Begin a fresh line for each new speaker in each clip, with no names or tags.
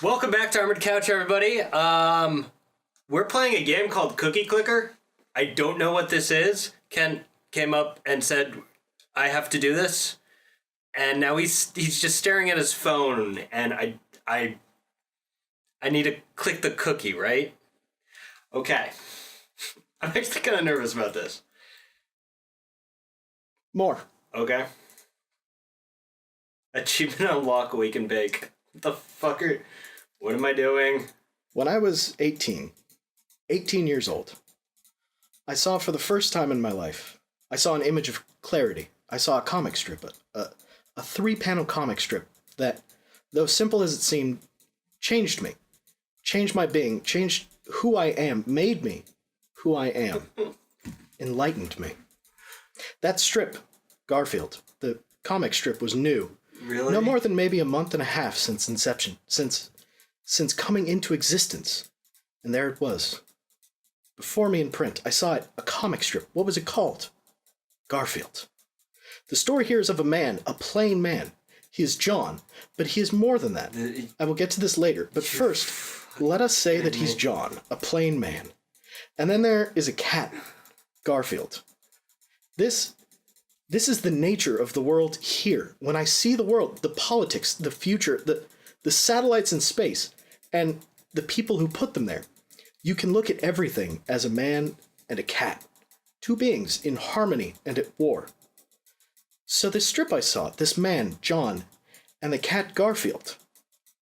Welcome back to Armored Couch, everybody. We're playing a game called Cookie Clicker. I don't know what this is. Ken came up and said, I have to do this. And now he's just staring at his phone, and I need to click the cookie, right? Okay. I'm actually kind of nervous about this.
More.
Okay. Achievement unlock, wake and bake. What the fuck are... What am I doing?
When I was 18 years old, I saw for the first time in my life, I saw an image of clarity. I saw a comic strip, a 3-panel comic strip that, though simple as it seemed, changed me. Changed my being, changed who I am, made me who I am, enlightened me. That strip, Garfield, the comic strip, was new.
Really?
No more than maybe a month and a half since inception, since coming into existence. And there it was. Before me in print, I saw it, a comic strip. What was it called? Garfield. The story here is of a man, a plain man. He is John, but he is more than that. I will get to this later, but first, let us say that he's John, a plain man. And then there is a cat, Garfield. This is the nature of the world here. When I see the world, the politics, the future, the satellites in space, and the people who put them there, you can look at everything as a man and a cat. Two beings in harmony and at war. So this strip I saw, this man, John, and the cat Garfield.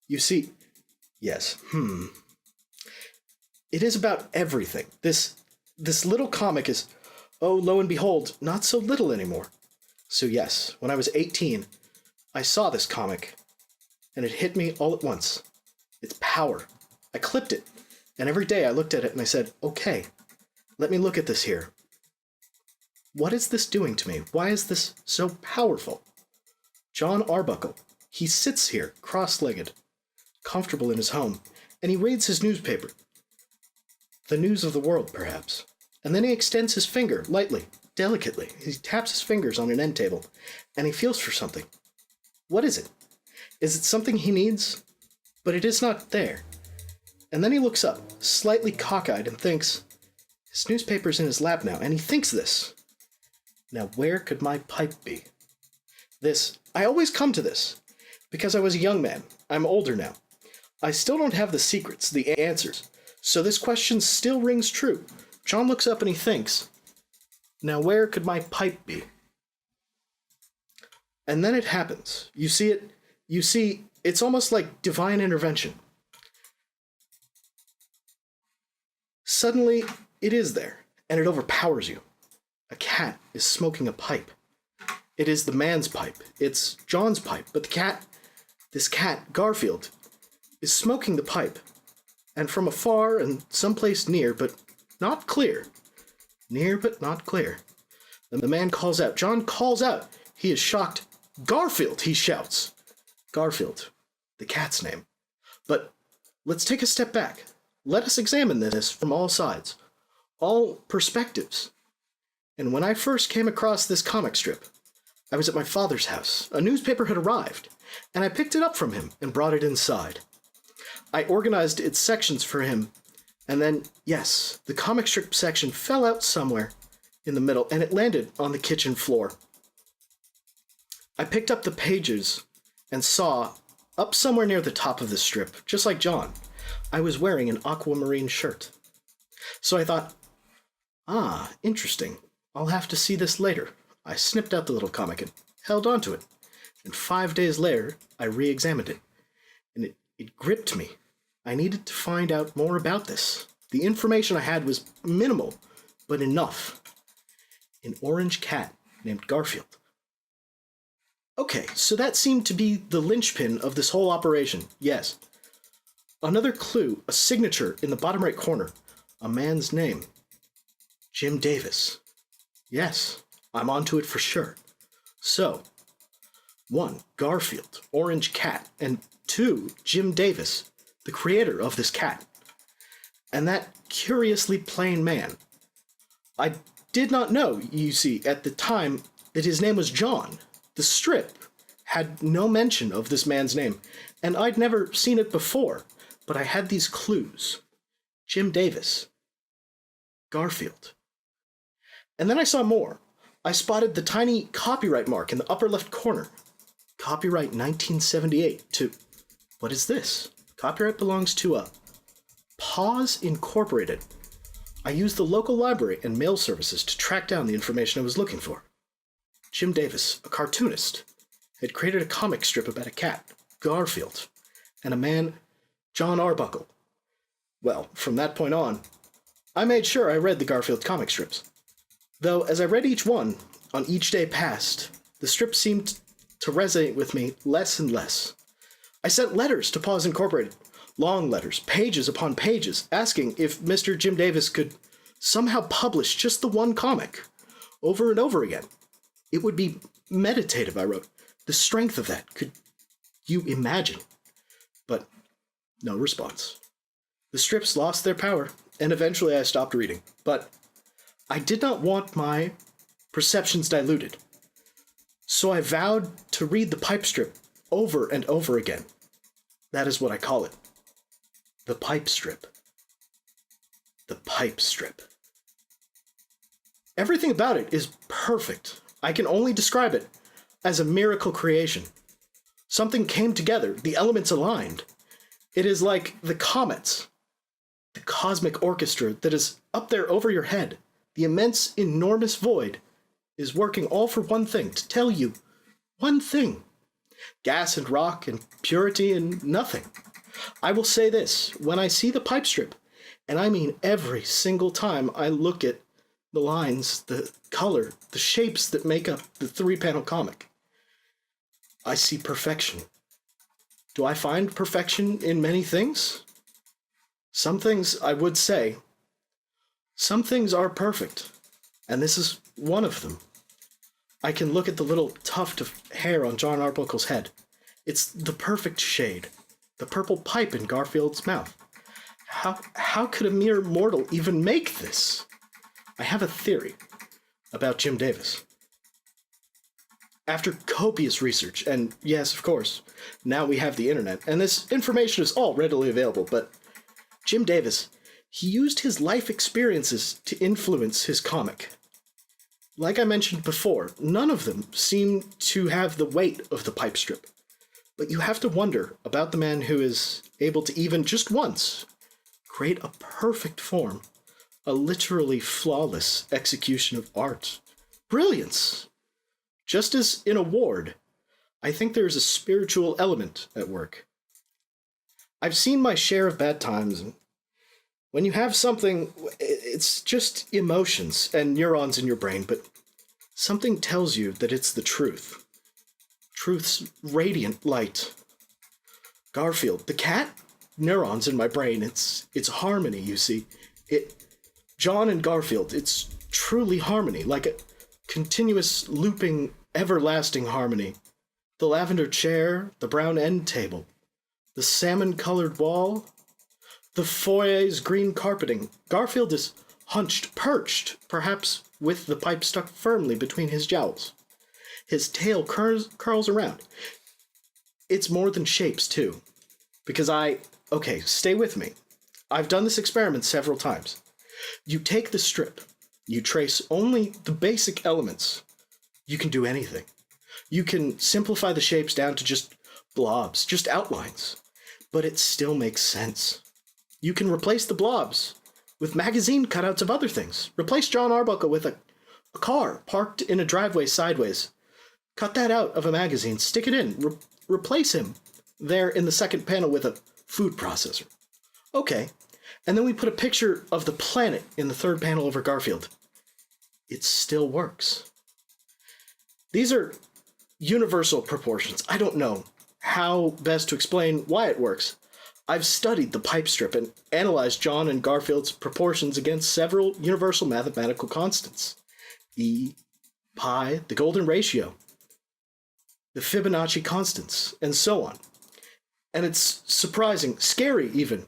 You see, yes, It is about everything. This little comic is, oh, lo and behold, not so little anymore. So yes, when I was 18, I saw this comic, and it hit me all at once. Its power. I clipped it, and every day I looked at it and I said, okay, let me look at this here. What is this doing to me? Why is this so powerful? John Arbuckle. He sits here, cross-legged, comfortable in his home, and he reads his newspaper. The news of the world, perhaps. And then he extends his finger, lightly, delicately. He taps his fingers on an end table, and he feels for something. What is it? Is it something he needs? But it is not there. And then he looks up, slightly cockeyed, and thinks, his newspaper's in his lap now, and he thinks this. Now where could my pipe be? I always come to this, because I was a young man. I'm older now. I still don't have the secrets, the answers, so this question still rings true. John looks up and he thinks, now where could my pipe be? And then it happens. You see, it's almost like divine intervention. Suddenly, it is there, and it overpowers you. A cat is smoking a pipe. It is the man's pipe. It's John's pipe, but this cat, Garfield, is smoking the pipe. And from afar and someplace near, but not clear. Near, but not clear. The man calls out. John calls out. He is shocked. Garfield, he shouts. Garfield, the cat's name. But let's take a step back. Let us examine this from all sides, all perspectives. And when I first came across this comic strip, I was at my father's house. A newspaper had arrived, and I picked it up from him and brought it inside. I organized its sections for him, and then, yes, the comic strip section fell out somewhere in the middle, and it landed on the kitchen floor. I picked up the pages and saw, up somewhere near the top of the strip, just like John, I was wearing an aquamarine shirt. So I thought, interesting. I'll have to see this later. I snipped out the little comic and held onto it. And 5 days later, I re-examined it. And it gripped me. I needed to find out more about this. The information I had was minimal, but enough. An orange cat named Garfield. Okay, so that seemed to be the linchpin of this whole operation, yes. Another clue, a signature in the bottom right corner. A man's name. Jim Davis. Yes, I'm onto it for sure. So, 1, Garfield, orange cat, and 2, Jim Davis, the creator of this cat. And that curiously plain man. I did not know, you see, at the time, that his name was John. The strip had no mention of this man's name, and I'd never seen it before, but I had these clues. Jim Davis. Garfield. And then I saw more. I spotted the tiny copyright mark in the upper left corner. Copyright 1978 to... What is this? Copyright belongs to Paws Incorporated. I used the local library and mail services to track down the information I was looking for. Jim Davis, a cartoonist, had created a comic strip about a cat, Garfield, and a man, John Arbuckle. Well, from that point on, I made sure I read the Garfield comic strips. Though, as I read each one, on each day past, the strip seemed to resonate with me less and less. I sent letters to Paws Incorporated, long letters, pages upon pages, asking if Mr. Jim Davis could somehow publish just the one comic, over and over again. It would be meditative, I wrote. The strength of that, could you imagine? But no response. The strips lost their power, and eventually I stopped reading. But I did not want my perceptions diluted. So I vowed to read the pipe strip over and over again. That is what I call it. The pipe strip. The pipe strip. Everything about it is perfect. I can only describe it as a miracle creation. Something came together, the elements aligned. It is like the comets, the cosmic orchestra that is up there over your head. The immense, enormous void is working all for one thing, to tell you one thing. Gas and rock and purity and nothing. I will say this, when I see the pipe strip, and I mean every single time I look at the lines, the color, the shapes that make up the 3-panel comic, I see perfection. Do I find perfection in many things? Some things I would say. Some things are perfect, and this is one of them. I can look at the little tuft of hair on John Arbuckle's head. It's the perfect shade. The purple pipe in Garfield's mouth. How could a mere mortal even make this? I have a theory about Jim Davis. After copious research, and yes, of course, now we have the internet, and this information is all readily available, but Jim Davis, he used his life experiences to influence his comic. Like I mentioned before, none of them seem to have the weight of the pipe strip. But you have to wonder about the man who is able to even just once create a perfect form, a literally flawless execution of art. Brilliance! Just as in a ward, I think there is a spiritual element at work. I've seen my share of bad times, and when you have something, it's just emotions and neurons in your brain, but something tells you that it's the truth. Truth's radiant light. Garfield, the cat? Neurons in my brain, it's harmony, you see. John and Garfield, it's truly harmony, like a continuous, looping, everlasting harmony. The lavender chair, the brown end table, the salmon-colored wall, the foyer's green carpeting. Garfield is hunched, perched, perhaps with the pipe stuck firmly between his jowls. His tail curls around. It's more than shapes, too. Because okay, stay with me. I've done this experiment several times. You take the strip, you trace only the basic elements. You can do anything. You can simplify the shapes down to just blobs, just outlines. But it still makes sense. You can replace the blobs with magazine cutouts of other things. Replace John Arbuckle with a car parked in a driveway sideways. Cut that out of a magazine, stick it in, replace him there in the second panel with a food processor. Okay, and then we put a picture of the planet in the third panel over Garfield. It still works. These are universal proportions. I don't know how best to explain why it works. I've studied the pipe strip and analyzed John and Garfield's proportions against several universal mathematical constants. E, pi, the golden ratio, the Fibonacci constants, and so on. And it's surprising, scary even,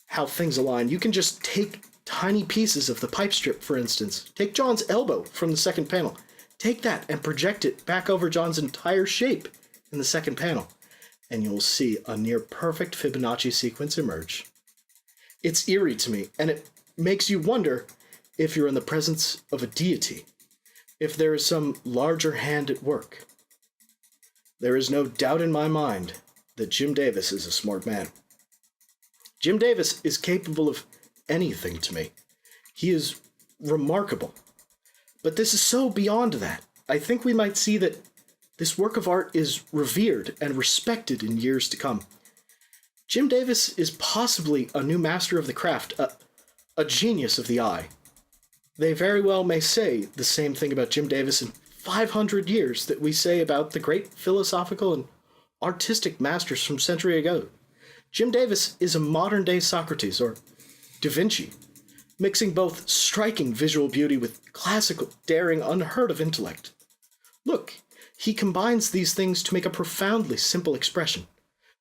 how things align. You can just take tiny pieces of the pipe strip, for instance. Take John's elbow from the second panel. Take that and project it back over John's entire shape in the second panel, and you'll see a near perfect Fibonacci sequence emerge. It's eerie to me, and it makes you wonder if you're in the presence of a deity, if there is some larger hand at work. There is no doubt in my mind that Jim Davis is a smart man. Jim Davis is capable of anything to me. He is remarkable. But this is so beyond that. I think we might see that this work of art is revered and respected in years to come. Jim Davis is possibly a new master of the craft, a genius of the eye. They very well may say the same thing about Jim Davis in 500 years that we say about the great philosophical and artistic masters from century ago. Jim Davis is a modern-day Socrates, or Da Vinci, mixing both striking visual beauty with classical, daring, unheard-of intellect. Look, he combines these things to make a profoundly simple expression.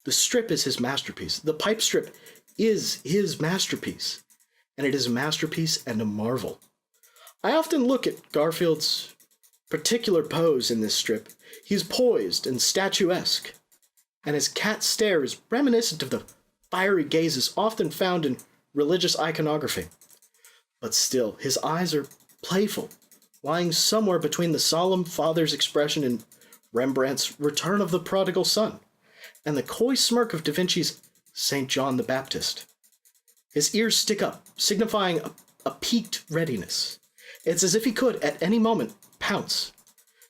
The strip is his masterpiece. The pipe strip is his masterpiece. And it is a masterpiece and a marvel. I often look at Garfield's particular pose in this strip. He's poised and statuesque, and his cat stare is reminiscent of the fiery gazes often found in religious iconography. But still, his eyes are playful, lying somewhere between the solemn father's expression in Rembrandt's Return of the Prodigal Son and the coy smirk of Da Vinci's St. John the Baptist. His ears stick up, signifying a piqued readiness. It's as if he could, at any moment, pounce.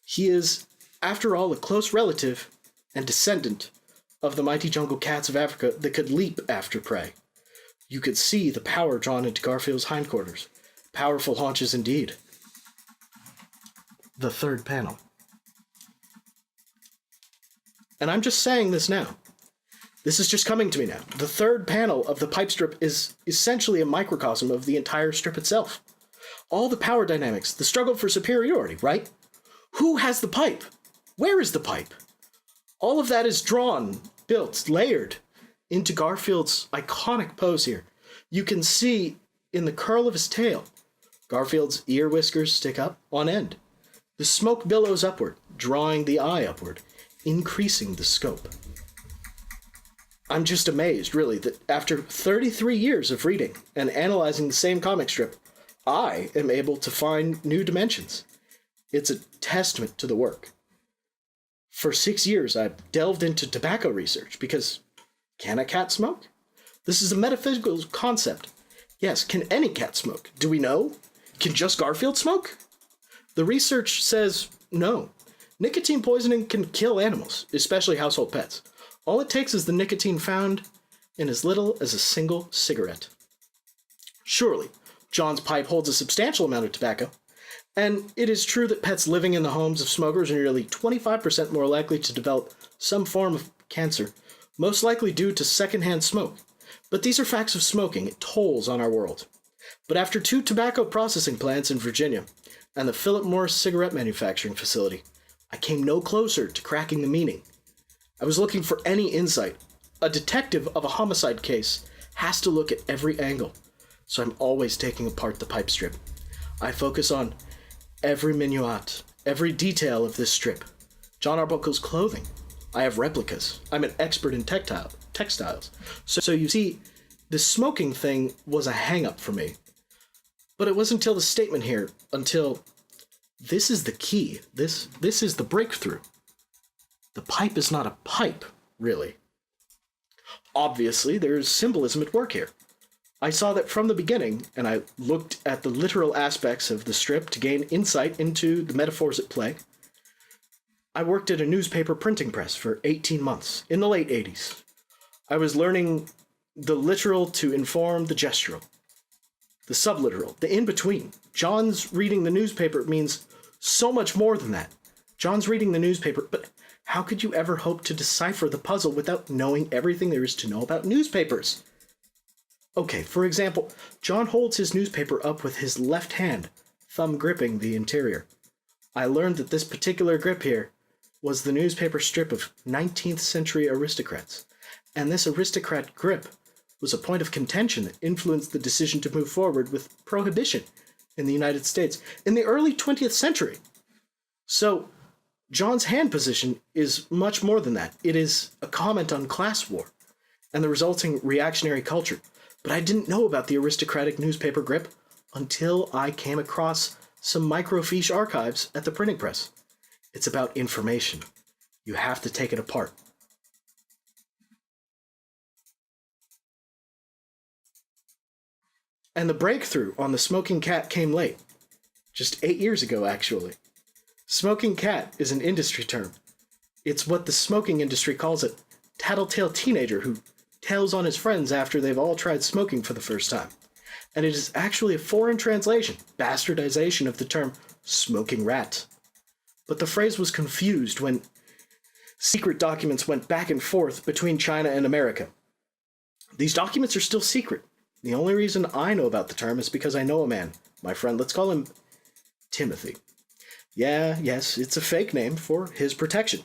He is, after all, a close relative and descendant of the mighty jungle cats of Africa that could leap after prey. You could see the power drawn into Garfield's hindquarters. Powerful haunches indeed. The third panel. And I'm just saying this now. This is just coming to me now. The third panel of the pipe strip is essentially a microcosm of the entire strip itself. All the power dynamics, the struggle for superiority, right? Who has the pipe? Where is the pipe? All of that is drawn, built, layered into Garfield's iconic pose here. You can see in the curl of his tail, Garfield's ear whiskers stick up on end. The smoke billows upward, drawing the eye upward, increasing the scope. I'm just amazed, really, that after 33 years of reading and analyzing the same comic strip, I am able to find new dimensions. It's a testament to the work. For 6 years, I've delved into tobacco research because can a cat smoke? This is a metaphysical concept. Yes, can any cat smoke? Do we know? Can just Garfield smoke? The research says no. Nicotine poisoning can kill animals, especially household pets. All it takes is the nicotine found in as little as a single cigarette. Surely, John's pipe holds a substantial amount of tobacco, and it is true that pets living in the homes of smokers are nearly 25% more likely to develop some form of cancer, most likely due to secondhand smoke. But these are facts of smoking. It tolls on our world. But after 2 tobacco processing plants in Virginia and the Philip Morris cigarette manufacturing facility, I came no closer to cracking the meaning. I was looking for any insight. A detective of a homicide case has to look at every angle, so I'm always taking apart the pipe strip. I focus on every minuet, every detail of this strip. John Arbuckle's clothing. I have replicas. I'm an expert in textiles. So you see, the smoking thing was a hang-up for me. But it wasn't until the statement here, until this is the key. This is the breakthrough. The pipe is not a pipe, really. Obviously, there's symbolism at work here. I saw that from the beginning, and I looked at the literal aspects of the strip to gain insight into the metaphors at play. I worked at a newspaper printing press for 18 months, in the late 80s. I was learning the literal to inform the gestural, the subliteral, the in-between. John's reading the newspaper means so much more than that. John's reading the newspaper, but how could you ever hope to decipher the puzzle without knowing everything there is to know about newspapers? Okay, for example, John holds his newspaper up with his left hand, thumb gripping the interior. I learned that this particular grip here was the newspaper strip of 19th century aristocrats, and this aristocrat grip was a point of contention that influenced the decision to move forward with prohibition in the United States in the early 20th century. So, John's hand position is much more than that. It is a comment on class war and the resulting reactionary culture. But I didn't know about the aristocratic newspaper grip until I came across some microfiche archives at the printing press. It's about information. You have to take it apart. And the breakthrough on the smoking cat came late. Just 8 years ago, actually. Smoking cat is an industry term. It's what the smoking industry calls a tattletale teenager who tails on his friends after they've all tried smoking for the first time. And it is actually a foreign translation, bastardization of the term smoking rat. But the phrase was confused when secret documents went back and forth between China and America. These documents are still secret. The only reason I know about the term is because I know a man, my friend, let's call him Timothy. Yes, it's a fake name for his protection.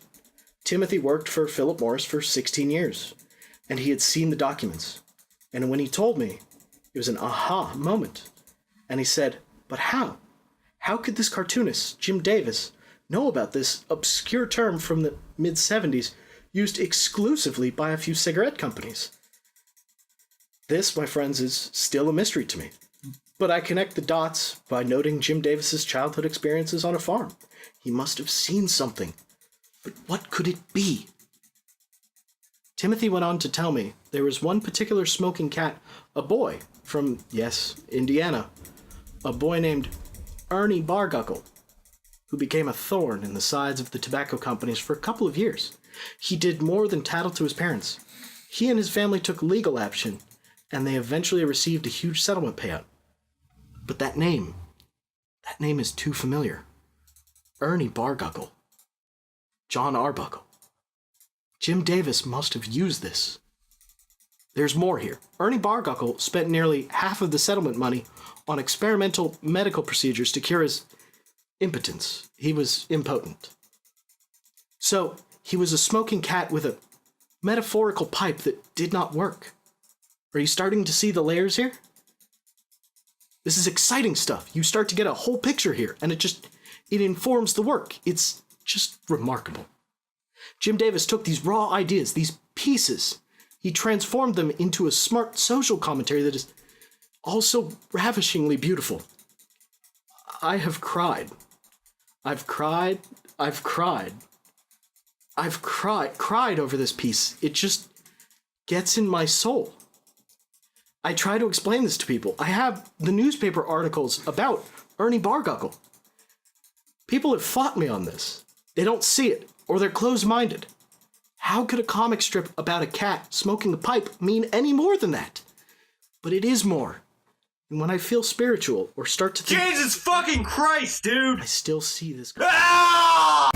Timothy worked for Philip Morris for 16 years, and he had seen the documents. And when he told me, it was an aha moment. And he said, but how? How could this cartoonist, Jim Davis, know about this obscure term from the mid-70s used exclusively by a few cigarette companies? This, my friends, is still a mystery to me. But I connect the dots by noting Jim Davis's childhood experiences on a farm. He must have seen something. But what could it be? Timothy went on to tell me there was one particular smoking cat, a boy from, yes, Indiana, a boy named Ernie Barguckle, who became a thorn in the sides of the tobacco companies for a couple of years. He did more than tattle to his parents. He and his family took legal action, and they eventually received a huge settlement payout. But that name is too familiar. Ernie Barguckle. John Arbuckle. Jim Davis must have used this. There's more here. Ernie Barguckle spent nearly half of the settlement money on experimental medical procedures to cure his impotence. He was impotent. So, he was a smoking cat with a metaphorical pipe that did not work. Are you starting to see the layers here? This is exciting stuff. You start to get a whole picture here, and it informs the work. It's just remarkable. Jim Davis took these raw ideas, these pieces, he transformed them into a smart social commentary that is also ravishingly beautiful. I have cried. I've cried over this piece. It just gets in my soul. I try to explain this to people. I have the newspaper articles about Ernie Barguckle. People have fought me on this. They don't see it, or they're closed-minded. How could a comic strip about a cat smoking a pipe mean any more than that? But it is more. And when I feel spiritual or start to think...
Jesus fucking Christ, dude!
I still see this...
Ah!